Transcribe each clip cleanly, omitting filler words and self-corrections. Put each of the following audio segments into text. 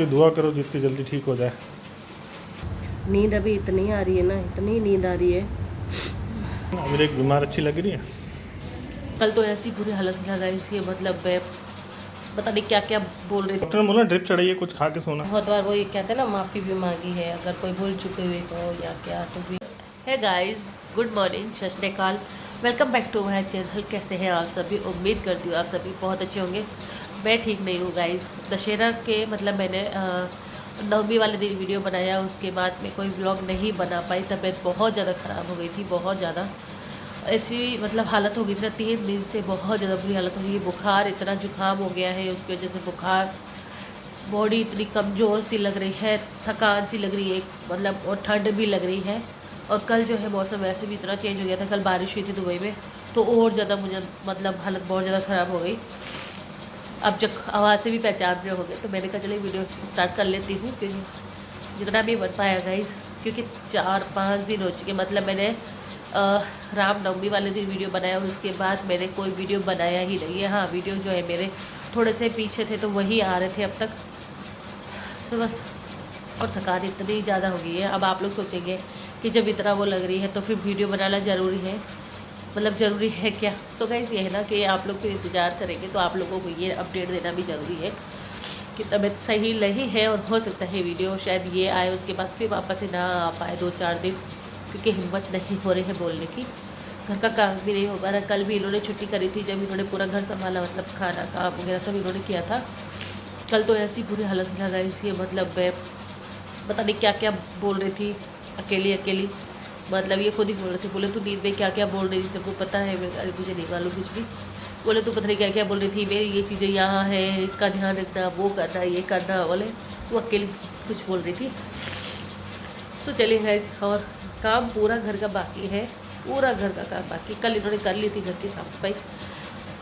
की दुआ करो जितनी जल्दी ठीक हो जाए। नींद अभी इतनी आ रही है ना, इतनी नींद आ रही है। मेरे एक बीमार अच्छी लग रही है। कल तो ऐसी बुरी हालत में लगा इसलिए मतलब मैं पता नहीं क्या क्या बोल रही थी। डॉक्टर ने बोला ड्रिप चढ़ाइए, कुछ खा के सोना। बहुत बार वो ये कहते हैं ना, माफ़ी भी मांगी है अगर कोई भूल चुके हुए तो या क्या तो भी है। Guys good morning, Sat Sri Akal, welcome back to my channel. कैसे हैं आप सभी? उम्मीद करती हूँ आप सभी बहुत अच्छे होंगे। मैं ठीक नहीं हूँ गाइस। दशहरा के मतलब मैंने नवमी वाले दिन वीडियो बनाया, उसके बाद में कोई ब्लॉग नहीं बना पाई। तबीयत बहुत ज़्यादा ख़राब हो गई थी, बहुत ज़्यादा ऐसी मतलब हालत हो गई थी ना, 3 दिन से बहुत ज़्यादा बुरी हालत हो गई है। बुखार, इतना जुकाम हो गया है, उसकी वजह से बुखार, बॉडी इतनी कमज़ोर सी लग रही है, थकान सी लग रही है मतलब, और ठंड भी लग रही है। और कल जो है मौसम वैसे भी इतना चेंज हो गया था, कल बारिश हुई थी दुबई में, तो और ज़्यादा मुझे मतलब हालत बहुत ज़्यादा ख़राब हो गई। अब जब आवाज़ से भी पहचान रहे हो गए तो मैंने कहा चलिए वीडियो स्टार्ट कर लेती हूँ, क्योंकि जितना भी बन पाया गाइस, क्योंकि 4-5 दिन हो चुके। मतलब मैंने रामनवमी वाले दिन वीडियो बनाया और उसके बाद मैंने कोई वीडियो बनाया ही नहीं है। हाँ, वीडियो जो है मेरे थोड़े से पीछे थे तो वही आ रहे थे अब तक। तो बस, और थकान इतनी ज़्यादा हो गई है। अब आप लोग सोचेंगे कि जब इतना वो लग रही है तो फिर वीडियो बनाना ज़रूरी है, मतलब ज़रूरी है क्या? सो गाइस ये है ना कि आप लोग फिर इंतज़ार करेंगे तो आप लोगों को ये अपडेट देना भी ज़रूरी है कि तबीयत सही नहीं है, और हो सकता है वीडियो शायद ये आए उसके बाद फिर वापस से ना आ पाए 2-4 दिन, क्योंकि हिम्मत नहीं हो रही है बोलने की। घर का काम भी नहीं हो पा रहा। कल भी इन्होंने छुट्टी करी थी जब इन्होंने पूरा घर संभाला, मतलब खाना काम वगैरह सब इन्होंने किया था। कल तो ऐसी बुरी हालत में लगा इसलिए मतलब मैं पता नहीं क्या क्या बोल रही थी अकेली अकेली। मतलब ये खुद ही बोल रहे थे, बोले तू नींद में क्या क्या बोल रही थी तेरे को पता है? मैं अरे मुझे नहीं मालूम कुछ भी। बोले तू पता नहीं क्या क्या बोल रही थी, मेरी ये चीज़ें यहाँ है, इसका ध्यान रखना, वो करना, ये करना। बोले तू अकेली कुछ बोल रही थी। सो चलिए है, और काम पूरा घर का बाकी है, पूरा घर का काम बाकी। कल इन्होंने कर ली थी घर की साफ़ सफाई,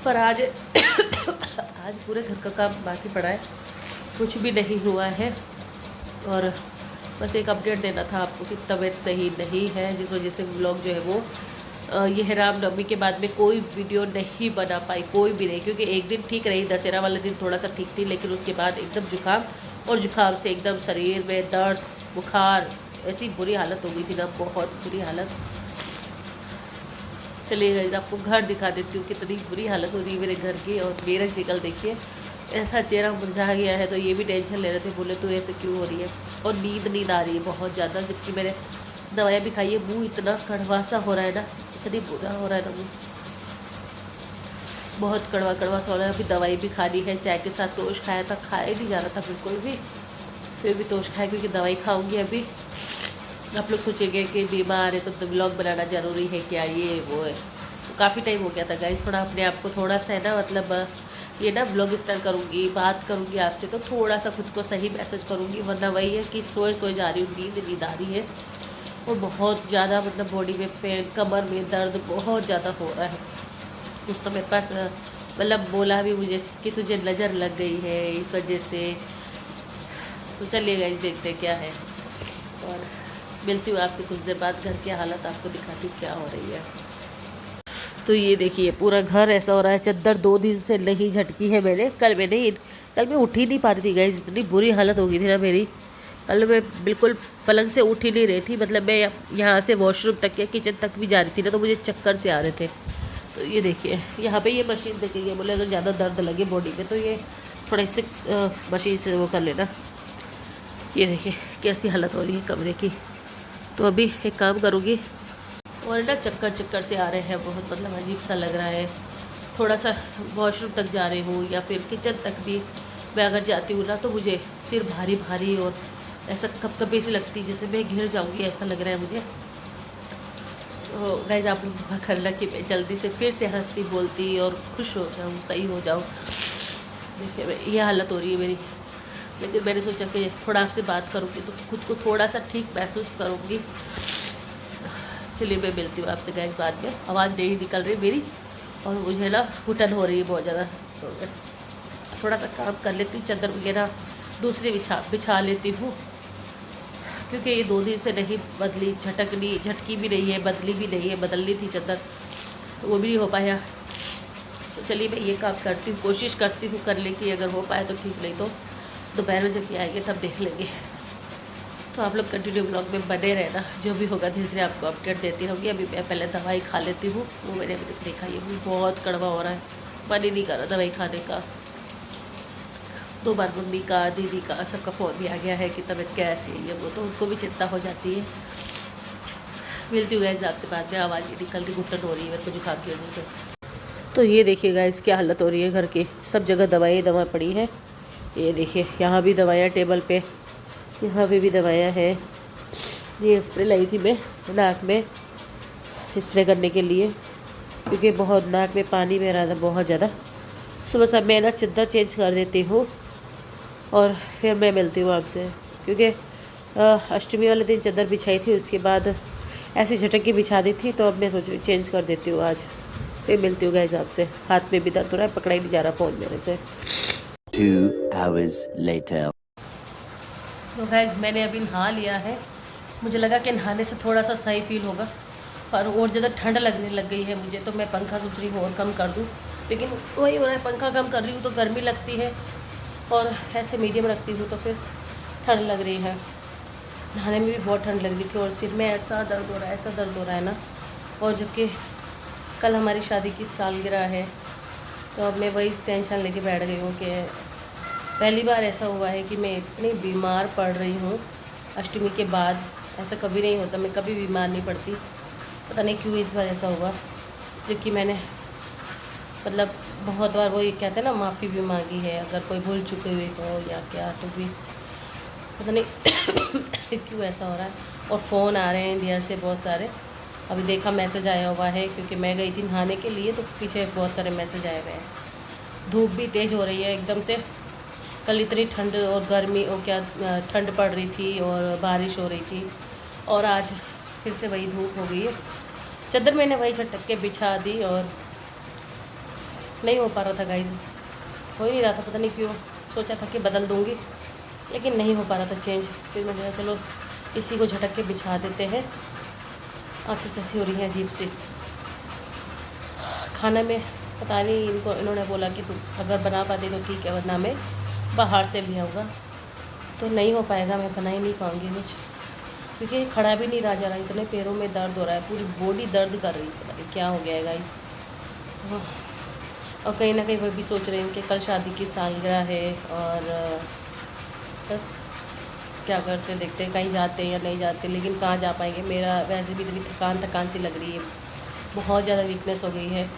पर आज आज पूरे घर का काम बाकी पड़ा है, कुछ भी नहीं हुआ है। और बस एक अपडेट देना था आपको कि तबीयत सही नहीं है, जिस वजह से व्लॉग जो है वो ये है रामनवमी के बाद में कोई वीडियो नहीं बना पाई, कोई भी नहीं। क्योंकि एक दिन ठीक रही, दशहरा वाले दिन थोड़ा सा ठीक थी, लेकिन उसके बाद एकदम जुकाम, और जुकाम से एकदम शरीर में दर्द, बुखार, ऐसी बुरी हालत हो गई थी ना, बहुत बुरी हालत। चलिए गाइस आपको घर दिखा देती हूँ कितनी बुरी हालत हो रही है मेरे घर की। और मेरा निकल देखिए, ऐसा चेहरा मुरझा गया है। तो ये भी टेंशन ले रहे थे, बोले तो ऐसे क्यों हो रही है? और नींद आ रही है बहुत ज़्यादा, जबकि मैंने दवाइयाँ भी खाई है। मुँह इतना कड़वा सा हो रहा है ना, इतनी बुरा हो रहा है ना मुँह, बहुत कड़वा कड़वा सा हो रहा है। अभी दवाई भी खानी है, चाय के साथ तोश खाया था, खाया नहीं जा रहा था बिल्कुल भी, फिर भी तोश खाया क्योंकि दवाई खाऊंगी अभी। आप लोग सोचेंगे कि बीमार है तो व्लॉग बनाना ज़रूरी है क्या, ये वो है। तो काफ़ी टाइम हो गया था गाइस, थोड़ा अपने आप को थोड़ा सा है ना, मतलब ये ना व्लॉग स्टार्ट करूँगी, बात करूँगी आपसे तो थोड़ा सा खुद को सही मैसेज करूँगी, वरना वही है कि सोए जा रही हूँ, नींद आ रही है। और बहुत ज़्यादा मतलब बॉडी में पेन, कमर में दर्द बहुत ज़्यादा हो रहा है। कुछ तो मेरे पास मतलब बोला भी मुझे कि तुझे नज़र लग गई है इस वजह से। तो चलिए गाइस देखते क्या है, और मिलती हूँ आपसे कुछ देर बाद। घर की हालत आपको दिखाती हूँ क्या हो रही है। तो ये देखिए पूरा घर ऐसा हो रहा है, चद्दर 2 दिन से नहीं झटकी है मैंने। कल मैं उठ ही नहीं पा रही थी गाइस, इतनी बुरी हालत हो गई थी ना मेरी। कल मैं बिल्कुल पलंग से उठ ही नहीं रही थी। मतलब मैं यहाँ से वॉशरूम तक या किचन तक भी जा रही थी ना, तो मुझे चक्कर से आ रहे थे। तो ये देखिए यहाँ पे ये मशीन देखिए, बोले अगर ज़्यादा दर्द लगे बॉडी में तो ये थोड़ा इससे मशीन से वो कर लेना। ये देखिए कैसी हालत हो रही है कमरे की। तो अभी एक काम करूँगी, और ना चक्कर से आ रहे हैं बहुत, मतलब अजीब सा लग रहा है। थोड़ा सा वॉशरूम तक जा रही हूँ या फिर किचन तक भी मैं अगर जाती हूँ ना, तो मुझे सिर भारी भारी और ऐसा कपकपी सी लगती है, जैसे मैं घिर जाऊँगी ऐसा लग रहा है मुझे। तो गाइस आप लोग दुआ करना कि मैं जल्दी से फिर से हंसती बोलती और खुश हो जाऊँ, सही हो जाऊँ। देखिए ये हालत हो रही है मेरी, लेकिन मैंने सोचा कि थोड़ा आपसे बात करूँगी तो खुद को थोड़ा सा ठीक महसूस करूँगी। चलिए मैं मिलती हूँ आपसे गाइस बाद में। आवाज़ नहीं निकल रही मेरी, और मुझे ना घुटन हो रही है बहुत ज़्यादा। तो मैं थोड़ा सा काम कर लेती हूँ, चादर वगैरह दूसरी बिछा लेती हूँ, क्योंकि ये 2 दिन से नहीं बदली, झटकी भी नहीं है, बदली भी नहीं है। बदलनी थी चादर तो वो भी नहीं हो पाया। तो चलिए मैं ये काम करती हूँ, कोशिश करती हूँ करने की, अगर हो पाए तो ठीक, नहीं तो दोपहर में जब ये आएंगे तब देख लेंगे। तो आप लोग कंटिन्यू ब्लॉग में बने रहना, जो भी होगा धीरे धीरे आपको अपडेट देती रहूँगी। अभी मैं पहले दवाई खा लेती हूँ, वो मैंने अभी तक देखा ये भी बहुत कड़वा हो रहा है, मन ही नहीं कर रहा दवाई खाने का। 2 बार मम्मी का, दीदी का, सबका फ़ोन भी आ गया है कि तबीयत कैसी है, ये वो, तो उनको भी चिंता हो जाती है। मिलती हूँ गाइस आपसे बाद में। आवाज़ निकल रही, घुटन हो रही है मेरे को जुकाम की वजह से। तो ये देखिए गाइस क्या हालत हो रही है घर की, सब जगह दवा पड़ी है। ये देखिए यहाँ भी दवाइयाँ टेबल पे, यहाँ पे भी दवाइयाँ है। ये स्प्रे लाई थी मैं नाक में स्प्रे करने के लिए, क्योंकि बहुत नाक में पानी बह रहा था बहुत ज़्यादा। सुबह सब मैं ना चादर चेंज कर देती हूँ और फिर मैं मिलती हूँ आपसे, क्योंकि अष्टमी वाले दिन चादर बिछाई थी, उसके बाद ऐसी झटक की बिछा दी थी, तो अब मैं सोच रही चेंज कर देती हूँ आज। फिर मिलती हूँ गाइस आपसे। हाथ में भी दर्द हो रहा है, पकड़ा ही नहीं जा रहा फ़ोन मेरे से। 2 hours later. तो गाइस मैंने अभी नहा लिया है। मुझे लगा कि नहाने से थोड़ा सा सही फील होगा, पर और ज़्यादा ठंड लगने लग गई है मुझे। तो मैं पंखा सोच रही हूँ और कम कर दूँ, लेकिन वही हो रहा है, पंखा कम कर रही हूँ तो गर्मी लगती है, और ऐसे मीडियम रखती हूँ तो फिर ठंड लग रही है। नहाने में भी बहुत ठंड लग रही थी, और सिर में ऐसा दर्द हो रहा है, ऐसा दर्द हो रहा है ना। और जबकि कल हमारी शादी की सालगिरह है, तो अब मैं वही टेंशन लेके बैठ गई हूँ कि पहली बार ऐसा हुआ है कि मैं इतनी बीमार पड़ रही हूँ अष्टमी के बाद। ऐसा कभी नहीं होता, मैं कभी बीमार नहीं पड़ती, पता नहीं क्यों इस बार ऐसा हुआ। जबकि मैंने मतलब बहुत बार वो ये कहते हैं ना, माफ़ी भी मांगी है अगर कोई भूल चुके हुए हो या क्या, तो भी पता नहीं क्यों ऐसा हो रहा है। और फ़ोन आ रहे हैं इंडिया से बहुत सारे। अभी देखा मैसेज आया हुआ है, क्योंकि मैं गई थी नहाने के लिए, तो पीछे बहुत सारे मैसेज आए हुए हैं। धूप भी तेज़ हो रही है एकदम से। कल इतनी ठंड और गर्मी और क्या ठंड पड़ रही थी और बारिश हो रही थी, और आज फिर से वही धूप हो गई है। चादर मैंने वही झटक के बिछा दी और नहीं हो पा रहा था गाइस, हो ही नहीं रहा था, पता नहीं क्यों। सोचा था कि बदल दूंगी, लेकिन नहीं हो पा रहा था चेंज। फिर मैंने कहा चलो इसी को झटक के बिछा देते हैं। आँखें कैसी हो रही हैं अजीब सी। खाना में पता नहीं, इन्होंने बोला कि तुम अगर बना पाते तो ठीक है, वरना मैं बाहर से ले आऊँगा। तो नहीं हो पाएगा, मैं बना ही नहीं पाऊँगी कुछ, क्योंकि खड़ा भी नहीं रहा जा रहा, इतने पैरों में दर्द हो रहा है, पूरी बॉडी दर्द कर रही है, पता नहीं क्या हो गया है गाइस। और कहीं ना कहीं वो भी सोच रही हूँ कि कल शादी की सालगिरह है, और बस क्या करते देखते हैं, कहीं जाते हैं या नहीं जाते। लेकिन कहाँ जा पाएंगे, मेरा वैसे भी इतनी थकान सी लग रही है, बहुत ज़्यादा वीकनेस हो गई है,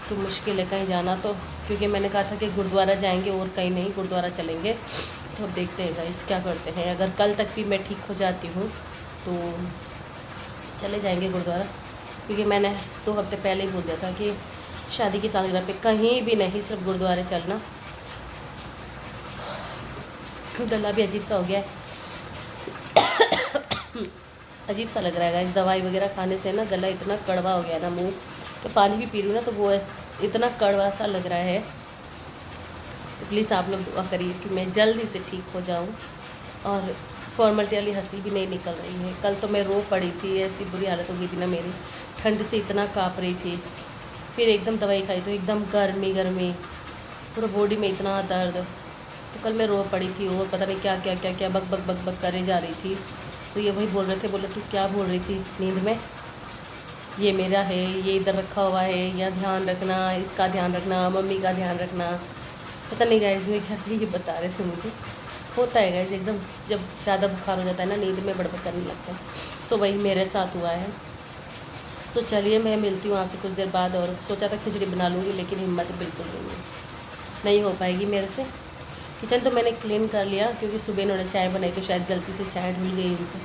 तो मुश्किल है कहीं जाना। तो क्योंकि मैंने कहा था कि गुरुद्वारा जाएंगे और कहीं नहीं, गुरुद्वारा चलेंगे। तो देखते हैं गाइस क्या करते हैं। अगर कल तक भी मैं ठीक हो जाती हूँ तो चले जाएंगे गुरुद्वारा, क्योंकि मैंने 2 हफ्ते पहले ही बोल दिया था कि शादी की सालगिरह पे कहीं भी नहीं, सिर्फ गुरुद्वारे चलना। गला भी अजीब सा हो गया है अजीब सा लग रहा है गाइस, दवाई वगैरह खाने से ना गला इतना कड़वा हो गया ना, मुँह तो पानी भी पी रही हूँ ना, तो वो इतना कड़वा सा लग रहा है। तो प्लीज़ आप लोग दुआ करिए कि मैं जल्दी से ठीक हो जाऊँ। और फॉर्मलिटी वाली हंसी भी नहीं निकल रही है। कल तो मैं रो पड़ी थी, ऐसी बुरी हालत हो गई थी ना मेरी, ठंड से इतना काँप रही थी। फिर एकदम दवाई खाई तो एकदम गर्मी, पूरा बॉडी में इतना दर्द। तो कल मैं रो पड़ी थी, और पता नहीं क्या क्या क्या क्या बक बक करे जा रही थी। तो ये वही बोल रहे थे, बोले तू क्या बोल रही थी नींद में, ये मेरा है, ये इधर रखा हुआ है, या ध्यान रखना, इसका ध्यान रखना, मम्मी का ध्यान रखना। पता नहीं गाइस में क्या ये बता रहे थे मुझे। होता है गाइस, एकदम जब ज़्यादा बुखार हो जाता है ना, नींद में बड़बड़ करने लगता है। सो वही मेरे साथ हुआ है। तो चलिए मैं मिलती हूँ आपसे कुछ देर बाद। और सोचा था खिचड़ी बना लूँगी, लेकिन हिम्मत बिल्कुल नहीं हो पाएगी मेरे से। किचन तो मैंने क्लीन कर लिया, क्योंकि सुबह इन्होंने चाय बनाई तो शायद गलती से चाय धुल गई इनसे,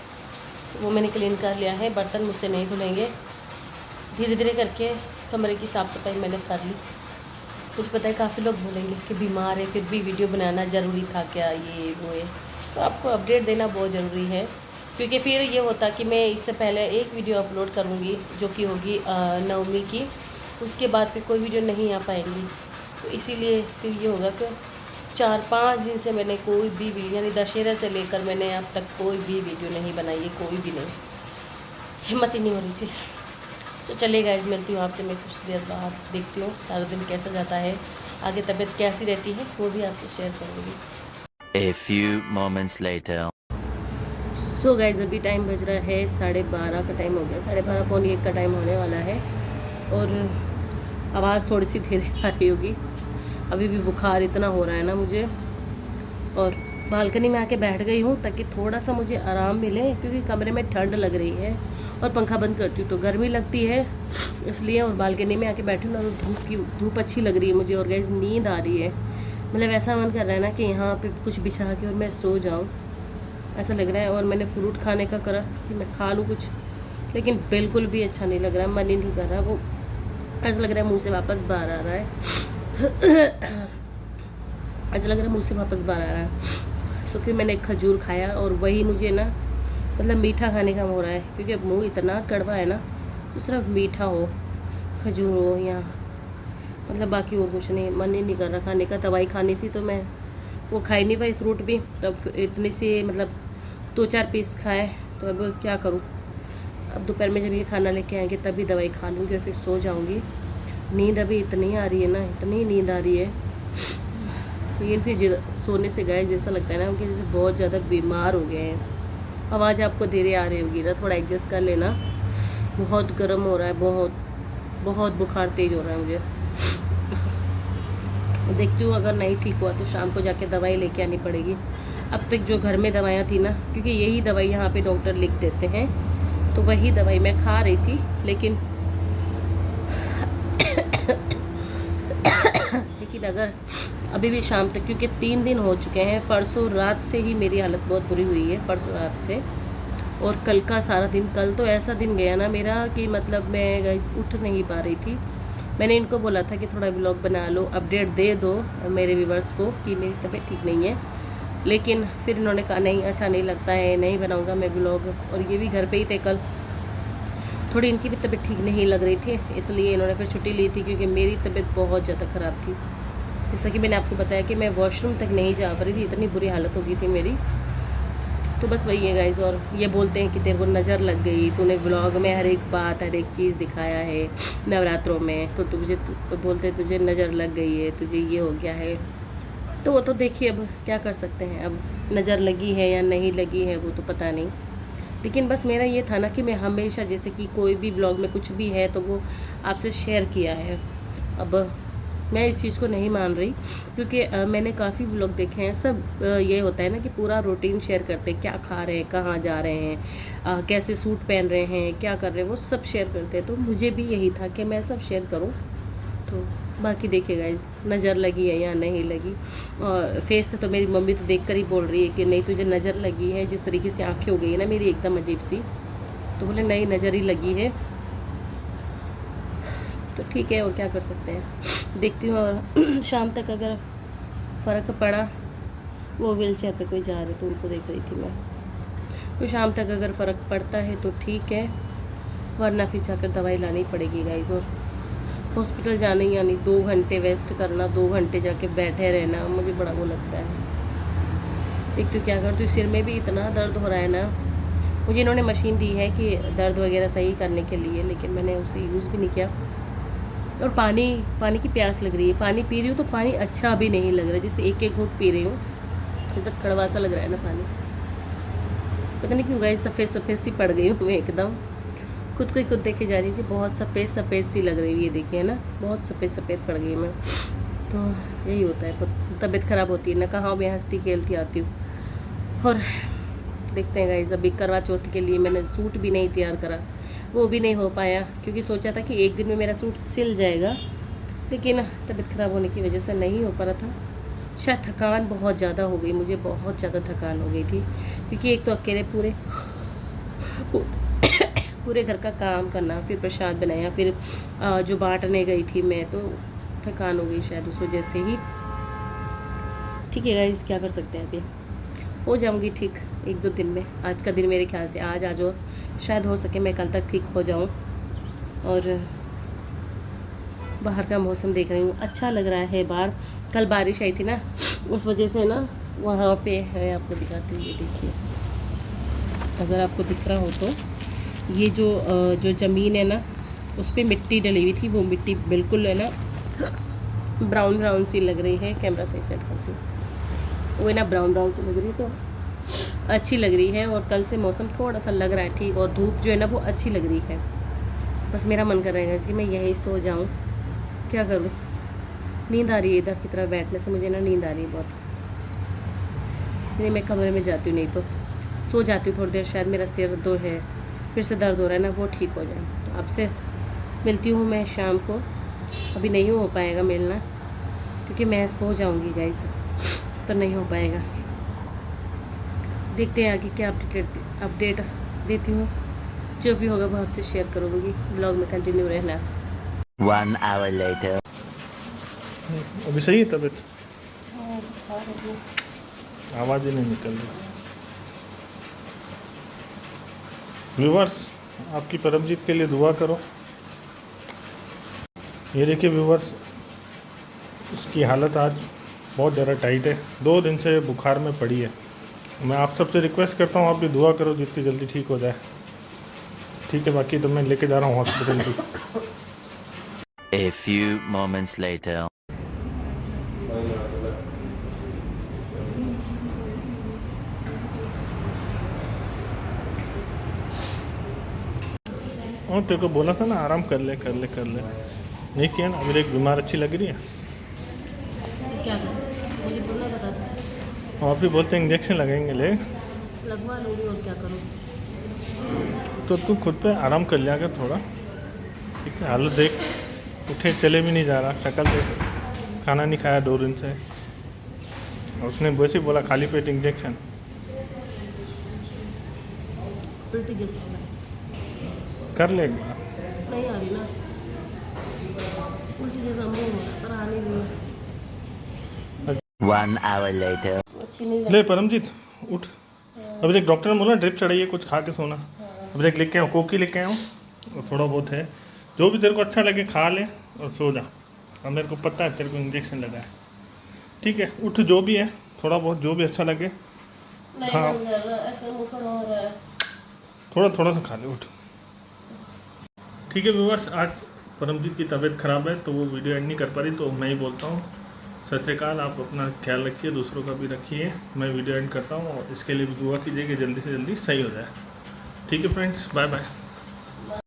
तो वो मैंने क्लीन कर लिया है। बर्तन मुझसे नहीं धुलेंगे, धीरे धीरे करके कमरे की साफ़ सफाई मैंने कर ली। कुछ पता है काफ़ी लोग बोलेंगे कि बीमार है फिर भी वीडियो बनाना ज़रूरी था क्या, ये वो है। तो आपको अपडेट देना बहुत ज़रूरी है, क्योंकि फिर ये होता कि मैं इससे पहले एक वीडियो अपलोड करूँगी जो कि होगी नवमी की, उसके बाद फिर कोई वीडियो नहीं आ पाएंगी। तो इसीलिए फिर ये होगा कि 4-5 दिन से मैंने कोई भी वीडियो, यानी दशहरा से लेकर मैंने अब तक कोई भी वीडियो नहीं बनाई है, कोई भी नहीं, हिम्मत ही नहीं हो रही थी। तो चलिए गाइस, मिलती हूँ आपसे मैं कुछ देर बाद, देखती हूँ सारा दिन कैसा जाता है, आगे तबीयत कैसी रहती है वो भी आपसे शेयर करूँगी। A few moments later. So guys अभी टाइम बज रहा है 12:30 का टाइम हो गया, 12:30 पौने 1 का टाइम होने वाला है। और आवाज़ थोड़ी सी धीरे आ रही होगी, अभी भी बुखार इतना हो रहा है ना मुझे। और बालकनी में आके बैठ गई हूँ ताकि थोड़ा सा मुझे आराम मिले, क्योंकि कमरे में ठंड लग रही है और पंखा बंद करती हूँ तो गर्मी लगती है इसलिए। और बालकनी में आके बैठी हूँ ना, धूप अच्छी लग रही है मुझे। और गाइस नींद आ रही है, मतलब ऐसा मन कर रहा है ना कि यहाँ पे कुछ बिछा के और मैं सो जाऊँ, ऐसा लग रहा है। और मैंने फ्रूट खाने का करा कि मैं खा लूँ कुछ, लेकिन बिल्कुल भी अच्छा नहीं लग रहा, मन ही नहीं कर रहा। वो ऐसा लग रहा है मुँह से वापस बाहर आ रहा है ऐसा लग रहा है मुँह से वापस बाहर आ रहा है। तो फिर मैंने एक खजूर खाया और वही मुझे ना मतलब मीठा खाने का हो रहा है, क्योंकि अब मुँह इतना कड़वा है ना, तो सिर्फ मीठा हो, खजूर हो या मतलब बाकी और कुछ नहीं, मन ही नहीं कर रहा खाने का। दवाई खानी थी तो मैं वो खाई नहीं पाई फ्रूट भी, तब इतने से मतलब 2-4 पीस खाए। तो अब क्या करूँ, अब दोपहर में जब ये खाना लेके आएंगे तभी दवाई खा लूँगी और फिर सो जाऊँगी। नींद अभी इतनी आ रही है ना, इतनी नींद आ रही है, लेकिन फिर सोने से गए जैसा लगता है ना कि जैसे बहुत ज़्यादा बीमार हो गए हैं। आवाज़ आपको धीरे आ रही होगी ना, थोड़ा एडजस्ट कर लेना। बहुत गर्म हो रहा है, बहुत बुखार तेज़ हो रहा है मुझे। देखती हूँ अगर नहीं ठीक हुआ तो शाम को जाके दवाई लेके आनी पड़ेगी। अब तक जो घर में दवाइयाँ थी ना, क्योंकि यही दवाई यहाँ पे डॉक्टर लिख देते हैं, तो वही दवाई मैं खा रही थी। लेकिन अगर अभी भी शाम तक, क्योंकि 3 दिन हो चुके हैं, परसों रात से ही मेरी हालत बहुत बुरी हुई है, परसों रात से। और कल का सारा दिन, कल तो ऐसा दिन गया ना मेरा कि मतलब मैं गाइस उठ नहीं पा रही थी। मैंने इनको बोला था कि थोड़ा व्लॉग बना लो, अपडेट दे दो मेरे व्यूवर्स को कि मेरी तबीयत ठीक नहीं है, लेकिन फिर इन्होंने कहा नहीं अच्छा नहीं लगता है, नहीं बनाऊँगा मैं व्लॉग। और ये भी घर पर ही थे कल, थोड़ी इनकी भी तबीयत ठीक नहीं लग रही थी, इसलिए इन्होंने फिर छुट्टी ली थी, क्योंकि मेरी तबीयत बहुत ज़्यादा ख़राब थी। जैसा कि मैंने आपको बताया कि मैं वॉशरूम तक नहीं जा पा रही थी, इतनी बुरी हालत हो गई थी मेरी। तो बस वही है गाइस। और ये बोलते हैं कि तेरे को नज़र लग गई, तूने व्लॉग में हर एक बात हर एक चीज़ दिखाया है नवरात्रों में, तो तुझे तो बोलते तुझे नज़र लग गई है, तुझे ये हो गया है। तो वो तो देखिए अब क्या कर सकते हैं, अब नज़र लगी है या नहीं लगी है वो तो पता नहीं। लेकिन बस मेरा ये था ना कि मैं हमेशा जैसे कि कोई भी व्लॉग में कुछ भी है तो वो आपसे शेयर किया है। अब मैं इस चीज़ को नहीं मान रही, क्योंकि मैंने काफ़ी व्लॉग देखे हैं, सब ये होता है ना कि पूरा रूटीन शेयर करते हैं, क्या खा रहे हैं, कहाँ जा रहे हैं, कैसे सूट पहन रहे हैं, क्या कर रहे हैं, वो सब शेयर करते हैं। तो मुझे भी यही था कि मैं सब शेयर करूँ। तो बाकी देखिए गाइस, नज़र लगी है या नहीं लगी, और फेस से तो मेरी मम्मी तो देख कर ही बोल रही है कि नहीं तुझे नज़र लगी है, जिस तरीके से आँखें हो गई है ना मेरी एकदम अजीब सी, तो बोले नहीं नज़र ही लगी है। तो ठीक है, और क्या कर सकते हैं, देखती हूँ। और शाम तक अगर फ़र्क पड़ा, वो व्हील चेयर पर कोई जा रहे तो उनको देख रही थी मैं, तो शाम तक अगर फ़र्क पड़ता है तो ठीक है, वरना फिर जाकर दवाई लानी पड़ेगी गाइस। और हॉस्पिटल जाना यानी 2 घंटे वेस्ट करना, 2 घंटे जाके बैठे रहना, मुझे बड़ा वो लगता है। एक तो क्या करती हूँ, सिर में भी इतना दर्द हो रहा है ना, मुझे इन्होंने मशीन दी है कि दर्द वगैरह सही करने के लिए, लेकिन मैंने उसे यूज़ भी नहीं किया। और पानी की प्यास लग रही है, पानी पी रही हूँ तो पानी अच्छा भी नहीं लग रहा है, जैसे एक घूंट पी रही हूँ, ऐसा कड़वा सा लग रहा है ना पानी, पता नहीं क्यों गाइस सफ़ेद सी पड़ गई हूँ मैं एकदम, खुद को ही खुद देखे जा रही थी, बहुत सफ़ेद सी लग रही है, ये देखिए ना, बहुत सफ़ेद पड़ गई मैं। तो यही होता है, तबीयत ख़राब होती है ना, कहाँ मैं हंसती खेलती आती हूँ। और देखते हैं गाइस, अभी करवा चौथ के लिए मैंने सूट भी नहीं तैयार करा, वो भी नहीं हो पाया, क्योंकि सोचा था कि एक दिन में मेरा सूट सिल जाएगा, लेकिन तबीयत ख़राब होने की वजह से नहीं हो पा रहा था। शायद थकान बहुत ज़्यादा हो गई, मुझे बहुत ज़्यादा थकान हो गई थी, क्योंकि एक तो अकेले पूरे घर का काम करना, फिर प्रसाद बनाया, फिर जो बांटने गई थी मैं, तो थकान हो गई शायद उस वजह से ही। ठीक है गाइस, क्या कर सकते हैं, अभी हो जाऊंगी ठीक 1-2 दिन में। आज का दिन मेरे ख्याल से आज और शायद हो सके मैं कल तक ठीक हो जाऊं। और बाहर का मौसम देख रही हूँ, अच्छा लग रहा है बाहर। कल बारिश आई थी ना, उस वजह से ना वहाँ पे है, आपको दिखाती हूँ, ये देखिए, अगर आपको दिख रहा हो तो ये जो ज़मीन है ना, उस पर मिट्टी डली हुई थी, वो मिट्टी बिल्कुल है ना ब्राउन सी लग रही है। कैमरा सही सेट करती हूँ, वो है ना ब्राउन ब्राउन सी लग रही तो अच्छी लग रही है। और कल से मौसम थोड़ा सा लग रहा है ठीक, और धूप जो है ना वो अच्छी लग रही है। बस मेरा मन कर रहा है कि मैं यहीं सो जाऊँ, क्या करूँ, नींद आ रही है इधर की तरफ बैठने से, मुझे ना नींद आ रही है बहुत। नहीं मैं कमरे में जाती हूँ, नहीं तो सो जाती हूँ थोड़ी देर, शायद मेरा सिर दो है फिर से दर्द हो रहा है ना वो ठीक हो जाए। तो आपसे मिलती हूँ मैं शाम को, अभी नहीं हो पाएगा मिलना क्योंकि मैं सो जाऊँगी गाइस, तो नहीं हो पाएगा। देखते हैं आगे क्या अपडेट देती हूँ, जो भी होगा वो आपसे शेयर करूँगी। ब्लॉग में कंटिन्यू रहना। 1 hour later. अभी सही है तबीयत? आवाज़ ही नहीं निकल रही। व्यूवर्स, आपकी परमजीत के लिए दुआ करो। ये देखिए व्यूवर्स, उसकी हालत आज बहुत ज़्यादा टाइट है, 2 दिन से बुखार में पड़ी है। मैं आप सबसे रिक्वेस्ट करता हूँ आप भी दुआ करो जितनी जल्दी ठीक हो जाए, ठीक है? बाकी तो मैं लेके जा रहा हूँ हॉस्पिटल भी। A few moments later. और तेरे को बोला था ना आराम कर ले कर ले कर ले, नहीं किया ना? अभी एक बीमार अच्छी लग रही है क्या करूँ, मुझे तो ना पता था। और आप भी बोलते हैं इंजेक्शन लगाएंगे, ले लगवा लूँगी और क्या करूँ। तो तू खुद पे आराम कर लिया कर थोड़ा, ठीक है? हालत देख, उठे चले भी नहीं जा रहा, शक्ल देख, खाना नहीं खाया 2 दिन से, और उसने वैसे ही बोला खाली पेट इंजेक्शन। उल्टी जैसा हो रहा है, कर ले एक बार। नहीं आ रही ना, उल्टी जैसा मुँह हो रहा है पर आ नहीं रही है। 1 hour later. अच्छी नहीं ले परमजीत उठ, अभी देख डॉक्टर ने बोला ड्रिप चढ़ाइए, कुछ खा के सोना। अभी देख लेके आऊँ, कोकी लेके आऊँ, और थोड़ा बहुत है, जो भी तेरे को अच्छा लगे खा ले और सो जा। अब मेरे को पता है तेरे को इंजेक्शन लगा है, ठीक है? उठ, जो भी है थोड़ा बहुत जो भी अच्छा लगे खा, ऐसे मुखर हो रहा है। थोड़ा थोड़ा सा खा ले, उठ। ठीक है व्यूअर्स, आज परमजीत की तबीयत ख़राब है तो वो वीडियो एंड नहीं कर पा रही, तो मैं ही बोलता हूँ सत श्री अकाल। आप अपना ख्याल रखिए, दूसरों का भी रखिए। मैं वीडियो एंड करता हूँ और इसके लिए भी दुआ कीजिए कि जल्दी से जल्दी सही हो जाए। ठीक है फ्रेंड्स, बाय बाय।